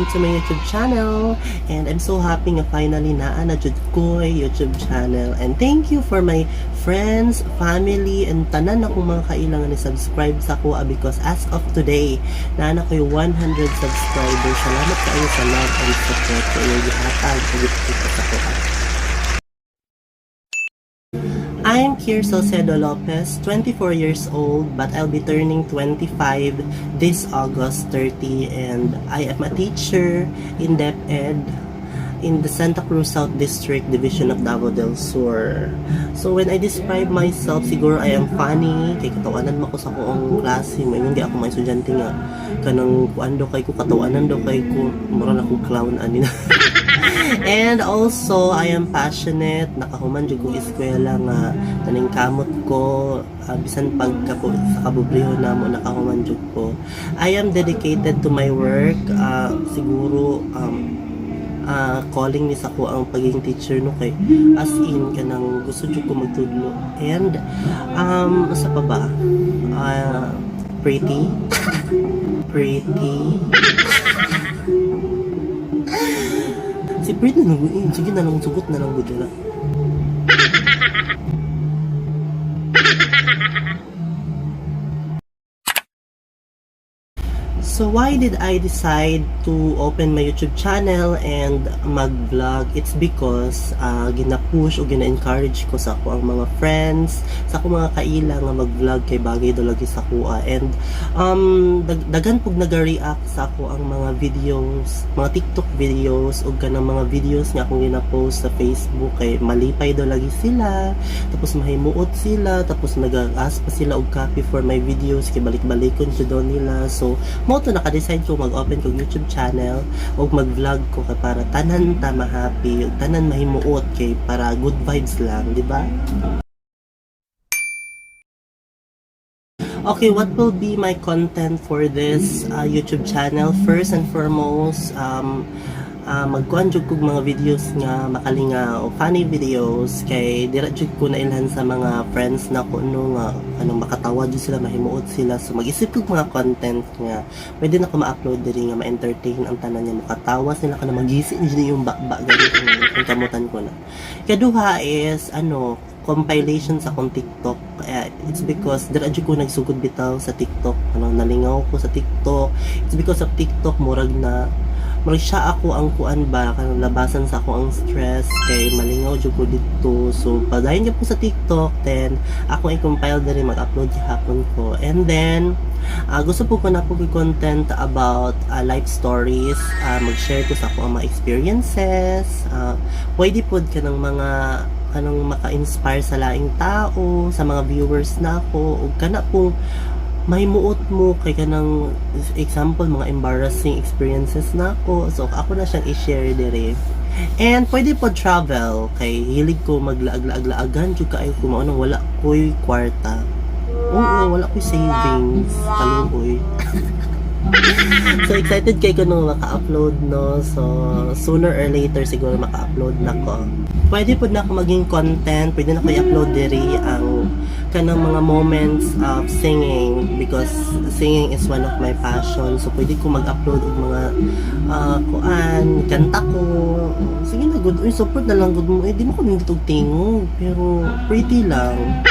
welcome to my YouTube channel. And I'm so happy nga finally na jud ko YouTube channel. And thank you for my friends, family, and tanan akong mga kailangan ni subscribe sa ko because as of today, na ko yung 100 subscribers. Salamat kayo sa love and support ko yung gihatag sa ko. I'm Kier Salcedo Lopez, 24 years old, but I'll be turning 25 this August 30, and I am a teacher in DepEd in the Santa Cruz South District Division of Davao del Sur. So when I describe myself, siguro I am funny, kay katawanan mo ko sa akong klase, may hindi ako may estudyante nga, kanang kuando kay ko, katawanan daw kay ko, mura na akong clown, anin. And also, I am passionate, nakahuman dyan kong eskwela nga, taning kamot ko, bisan pagkapo sa kabubliho na mo, nakahuman dyan ko. I am dedicated to my work, siguro, calling ni sa ko ang pagiging teacher no kay as in kanang gusto jud ko magtudlo and sa pa ba pretty si pretty na nang sige na lang sugot na lang gud na. So why did I decide to open my YouTube channel and mag-vlog? It's because gina-push o gina-encourage ko sa ako ang mga friends, sa ako mga kaila nga mag-vlog kay bagay do lagi sa kuha. And dagan pug naga-react sa ako ang mga videos, mga TikTok videos o ganang mga videos nga akong gina-post sa Facebook kay malipay do lagi sila, tapos mahimuot sila, tapos nag-ask pa sila og copy for my videos kay balik-balikon jud nila. So mo to naka-decide ko mag-open ko YouTube channel o mag-vlog ko kay para tanan ta ma-happy, tanan mahimuot kay para good vibes lang, di ba? Okay, what will be my content for this YouTube channel? First and foremost, magkuhan jud kog mga videos nga makalinga o funny videos kay dira jud ko na ilhan sa mga friends na ko no nga anong makatawa jud sila, mahimuot sila, so mag-isip kog mga content nga pwede na ko ma-upload diri nga ma-entertain ang tanan niya, makatawa sila kana magisi jud yung bakba gani ang kamutan ko na. Kaduha is compilation sa akong TikTok. It's because dira jud ko nagsugod bitaw sa TikTok, nalingaw ko sa TikTok. It's because of TikTok murag siya ako ang kuan ba kanang labasan sa ako ang stress kay malingaw jud ko dito. So padayon niya po sa TikTok, then ako i-compile diri mag-upload gihapon ko. And then gusto po ko na po content about life stories, mag-share ko sa ako ang mga experiences. Pwede po kanang mga maka-inspire sa laing tao, sa mga viewers na ako, o kana po mahimuot mo kay kanang example mga embarrassing experiences na ako, so ako na siyang i-share dire. And pwede po travel kay hilig ko maglaag-laagan jud kay ko mao nang wala koy kwarta. Oo, wala koy savings, kaluoy. So excited kay ko nung maka-upload no, so sooner or later siguro maka-upload na ko. Pwede po na ako maging content, pwede na ko i-upload diri ang kanang mga moments of singing because singing is one of my passion. So pwede ko mag-upload og mga kanta ko. Sige na, good. Support na lang good mo. Di mo ko nindot og tingog, pero pretty lang.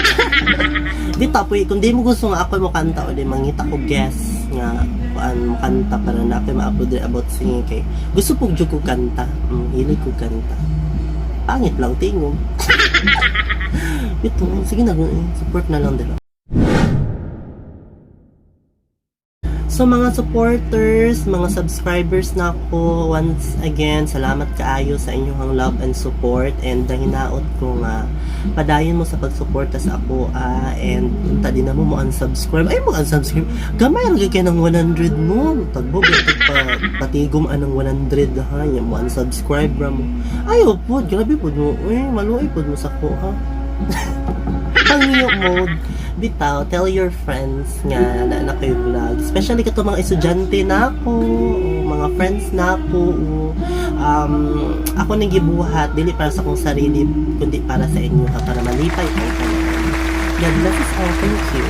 Di tapoy, kung di mo gusto nga ako mo kanta o di mangita ko guess nga mo kanta para na ako ma-upload about singing kay gusto pong jud ko kanta. Hilig ko kanta. Pangit lang tingog. Ito, sige na, support na lang dito. So mga supporters, mga subscribers na ako, once again, salamat kaayo sa inyong love and support, and hinaot ko nga padayon mo sa pagsuporta sa ako, and unta din na mo unsubscribe. Ay mo unsubscribe, gamay lagi kayo ng 100 mo, tagbo patigom anang 100 ha, yung mo unsubscribe ra mo. Ayo po, grabe po mo, maluoy po mo sa ko ha. Pangyo mode bitaw, tell your friends nga na kayo vlog, especially kato mga estudyante na ako o mga friends na ako ako nang gibuhat dili para sa akong sarili kundi para sa inyo para malipay kayo. God bless us all. Thank you.